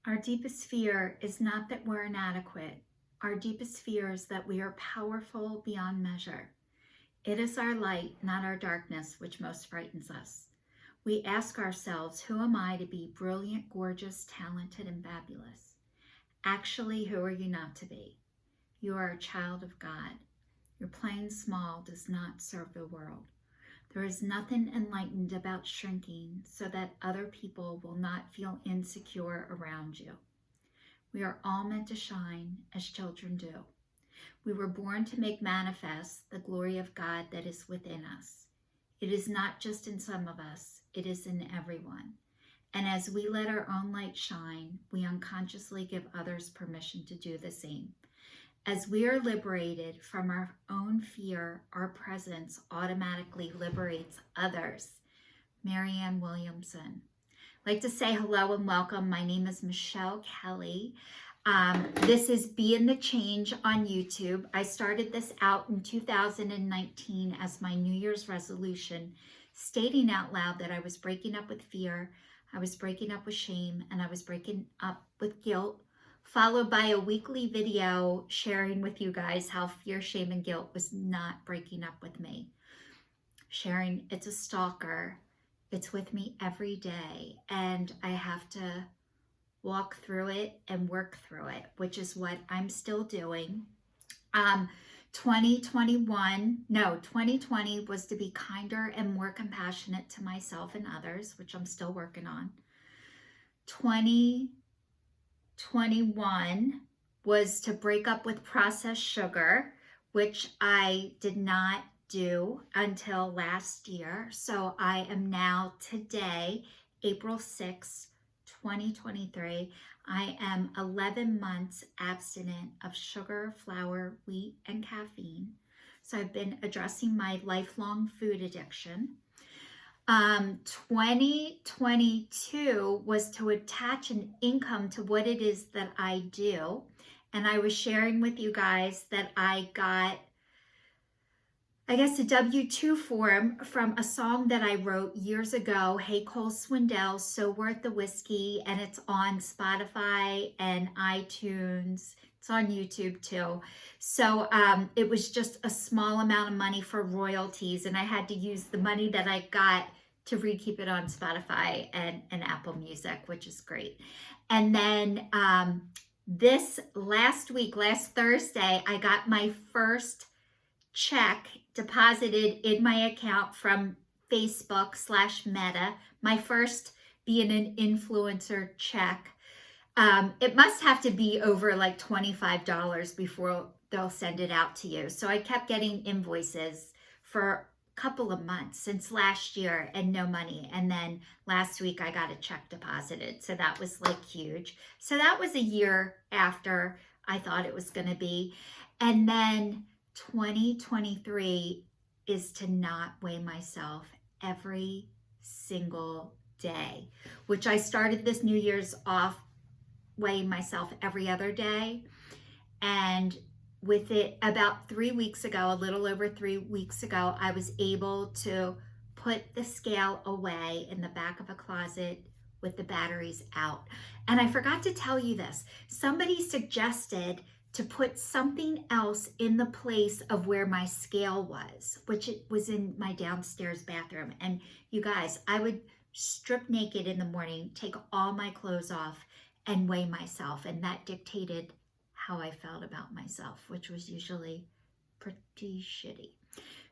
Our deepest fear is not that we're inadequate. Our deepest fear is that we are powerful beyond measure. It is our light, not our darkness, which most frightens us. We ask ourselves, who am I to be brilliant, gorgeous, talented, and fabulous? Actually, who are you not to be? You are a child of God. Your playing small does not serve the world. There is nothing enlightened about shrinking so that other people will not feel insecure around you. We are all meant to shine as children do. We were born to make manifest the glory of God that is within us. It is not just in some of us, it is in everyone. And as we let our own light shine, we unconsciously give others permission to do the same. As we are liberated from our own fear, our presence automatically liberates others. Marianne Williamson. I'd like to say hello and welcome. My name is Michelle Kelly. This is Being the Change on YouTube. I started this out in 2019 as my New Year's resolution, stating out loud that I was breaking up with fear, I was breaking up with shame, and I was breaking up with guilt, followed by a weekly video sharing with you guys how fear, shame, and guilt was not breaking up with me. Sharing it's a stalker. It's with me every day, and I have to walk through it and work through it, which is what I'm still doing. 2020 was to be kinder and more compassionate to myself and others, which I'm still working on. 2021 was to break up with processed sugar, which I did not do until last year. So I am now today, April 6th, 2023, I am 11 months abstinent of sugar, flour, wheat, and caffeine. So I've been addressing my lifelong food addiction. 2022 was to attach an income to what it is that I do. And I was sharing with you guys that I got, I guess, a W-2 form from a song that I wrote years ago, Hey Cole Swindell, So Worth the Whiskey, and it's on Spotify and iTunes. It's on YouTube too. So it was just a small amount of money for royalties, and I had to use the money that I got to keep it on Spotify and Apple Music, which is great. And then this last Thursday, I got my first check deposited in my account from Facebook/Meta, my first being an influencer check. It must have to be over like $25 before they'll send it out to you. So I kept getting invoices for a couple of months since last year and no money. And then last week I got a check deposited. So that was like huge. So that was a year after I thought it was going to be. And then 2023 is to not weigh myself every single day, which I started this New Year's off weighing myself every other day. And with it about 3 weeks ago, a little over 3 weeks ago, I was able to put the scale away in the back of a closet with the batteries out. And I forgot to tell you this. Somebody suggested to put something else in the place of where my scale was, which it was in my downstairs bathroom. And you guys, I would strip naked in the morning, take all my clothes off, and weigh myself. And that dictated how I felt about myself, which was usually pretty shitty.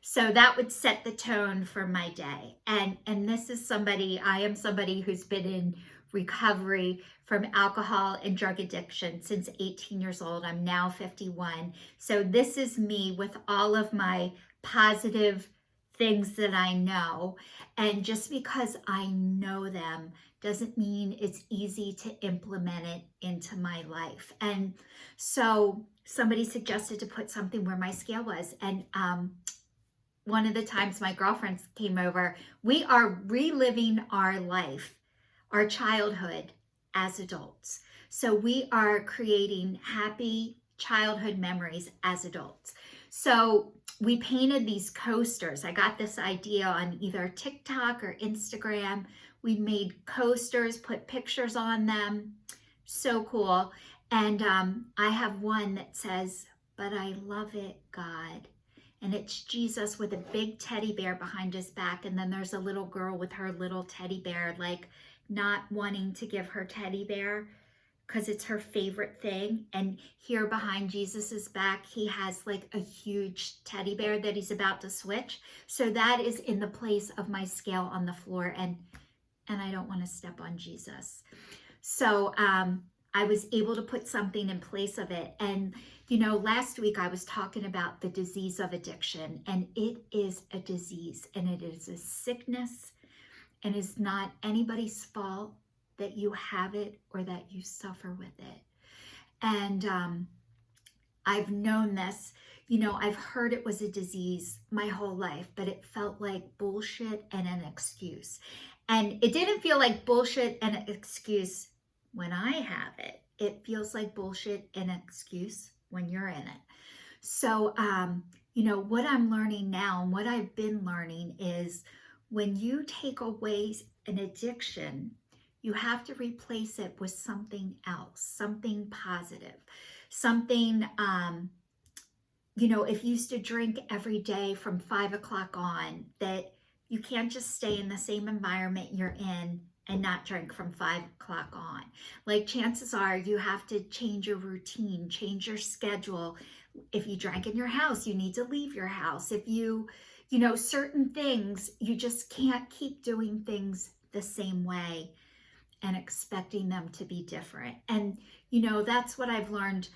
So that would set the tone for my day. And this is I am somebody who's been in recovery from alcohol and drug addiction since 18 years old. I'm now 51. So this is me with all of my positive things that I know. And just because I know them doesn't mean it's easy to implement it into my life. And so somebody suggested to put something where my scale was. And one of the times my girlfriends came over, we are reliving our life, our childhood as adults. So we are creating happy childhood memories as adults. So we painted these coasters. I got this idea on either TikTok or Instagram. We made coasters, put pictures on them, So cool. And I have one that says, "But I love it, God." And it's Jesus with a big teddy bear behind his back. And then there's a little girl with her little teddy bear, like not wanting to give her teddy bear because it's her favorite thing. And here behind Jesus's back, he has like a huge teddy bear that he's about to switch. So that is in the place of my scale on the floor. And I don't want to step on Jesus. So I was able to put something in place of it. And, you know, last week I was talking about the disease of addiction, and it is a disease and it is a sickness, and it's not anybody's fault that you have it or that you suffer with it. And I've known this, you know, I've heard it was a disease my whole life, but it felt like bullshit and an excuse. And it didn't feel like bullshit and an excuse when I have it. It feels like bullshit and an excuse when you're in it. So, you know, what I'm learning now and what I've been learning is when you take away an addiction, you have to replace it with something else, something positive, something, you know, if you used to drink every day from 5 o'clock on, that you can't just stay in the same environment you're in and not drink from 5 o'clock on. Like chances are you have to change your routine, change your schedule. If you drank in your house, you need to leave your house. If you know, certain things, you just can't keep doing things the same way and expecting them to be different. And, you know, that's what I've learned.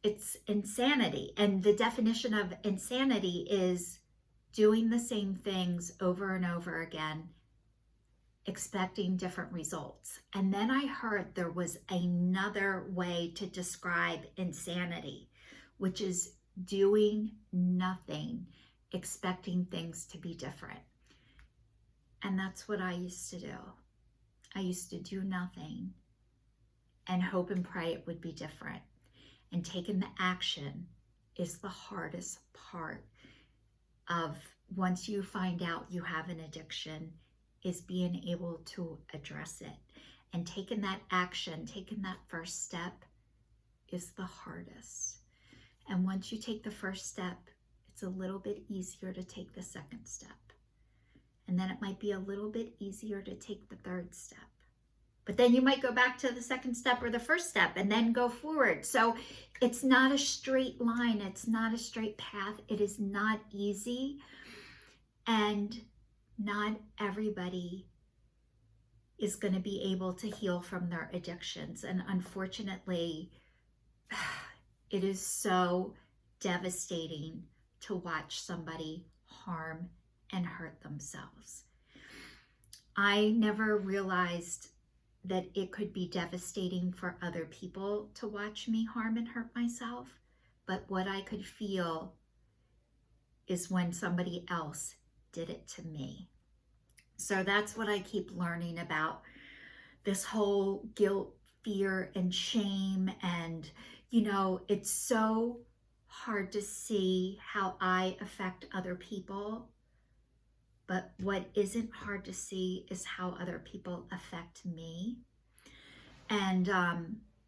It's insanity. And the definition of insanity is doing the same things over and over again, expecting different results. And then I heard there was another way to describe insanity, which is doing nothing, expecting things to be different. And that's what I used to do. I used to do nothing and hope and pray it would be different. And taking the action is the hardest part of once you find out you have an addiction, is being able to address it. And taking that action, taking that first step is the hardest. And once you take the first step, it's a little bit easier to take the second step. And then it might be a little bit easier to take the third step. But then you might go back to the second step or the first step and then go forward. So it's not a straight line. It's not a straight path. It is not easy. And not everybody is going to be able to heal from their addictions. And unfortunately, it is so devastating to watch somebody harm and hurt themselves. I never realized that it could be devastating for other people to watch me harm and hurt myself. But what I could feel is when somebody else did it to me. So that's what I keep learning about this whole guilt, fear, and shame. And, you know, it's so hard to see how I affect other people. But what isn't hard to see is how other people affect me. And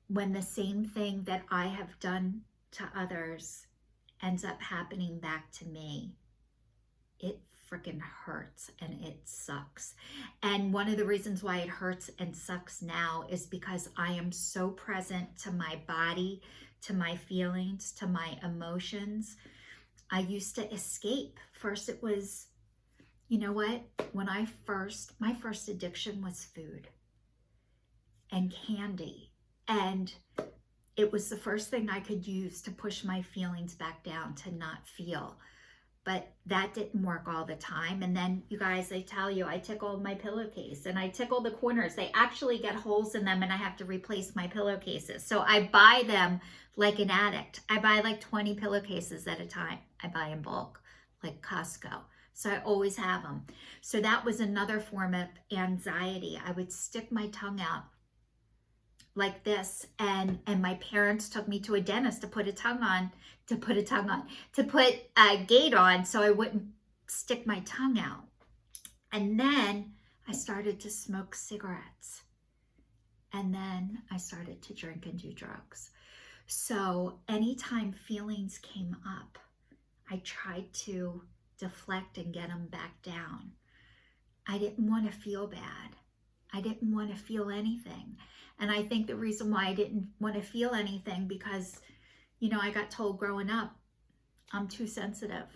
when the same thing that I have done to others ends up happening back to me, it freaking hurts and it sucks. And one of the reasons why it hurts and sucks now is because I am so present to my body, to my feelings, to my emotions. I used to escape. First it was, you know what? My first addiction was food and candy. And it was the first thing I could use to push my feelings back down, to not feel. But that didn't work all the time. And then, you guys, I tell you, I tickle my pillowcase and I tickle the corners. They actually get holes in them and I have to replace my pillowcases. So I buy them like an addict. I buy like 20 pillowcases at a time. I buy in bulk, like Costco. So I always have them. So that was another form of anxiety. I would stick my tongue out like this, and my parents took me to a dentist to put a gate on so I wouldn't stick my tongue out. And then I started to smoke cigarettes. And then I started to drink and do drugs. So anytime feelings came up, I tried to deflect and get them back down. I didn't want to feel bad. I didn't want to feel anything. And I think the reason why I didn't want to feel anything, because, you know, I got told growing up, I'm too sensitive.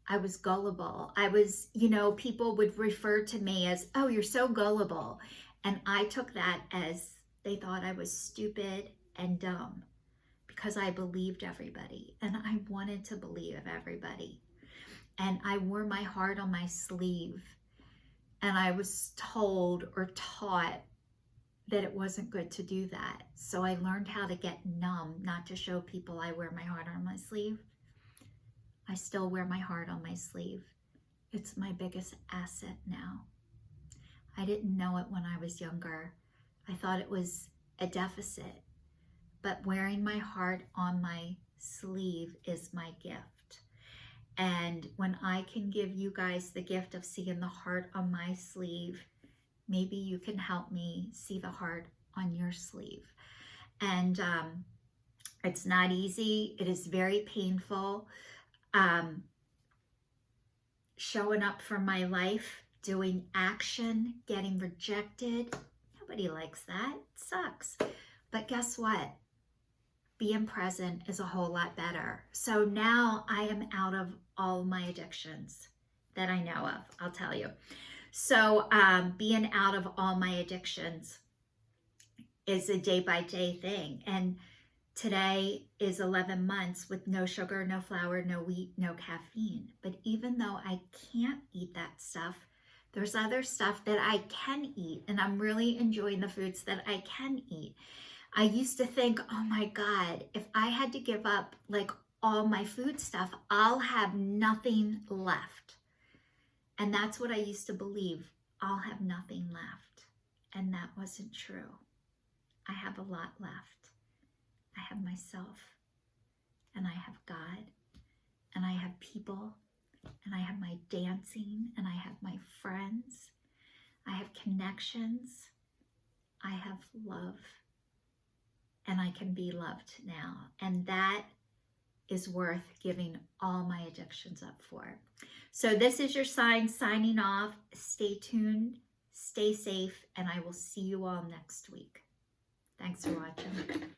I was gullible. I was, you know, people would refer to me as, oh, you're so gullible. And I took that as they thought I was stupid and dumb because I believed everybody and I wanted to believe everybody. And I wore my heart on my sleeve. And I was told or taught that it wasn't good to do that. So I learned how to get numb, not to show people I wear my heart on my sleeve. I still wear my heart on my sleeve. It's my biggest asset now. I didn't know it when I was younger. I thought it was a deficit. But wearing my heart on my sleeve is my gift. And when I can give you guys the gift of seeing the heart on my sleeve, maybe you can help me see the heart on your sleeve. And it's not easy. It is very painful. Showing up for my life, doing action, getting rejected. Nobody likes that. It sucks. But guess what? Being present is a whole lot better. So now I am out of all my addictions that I know of, I'll tell you. So being out of all my addictions is a day-by-day thing. And today is 11 months with no sugar, no flour, no wheat, no caffeine. But even though I can't eat that stuff, there's other stuff that I can eat. And I'm really enjoying the foods that I can eat. I used to think, oh my God, if I had to give up like all my food stuff, I'll have nothing left. And that's what I used to believe. I'll have nothing left. And that wasn't true. I have a lot left. I have myself, and I have God, and I have people, and I have my dancing, and I have my friends. I have connections. I have love, and I can be loved now. And that is worth giving all my addictions up for. So this is your sign signing off. Stay tuned, stay safe, and I will see you all next week. Thanks for watching.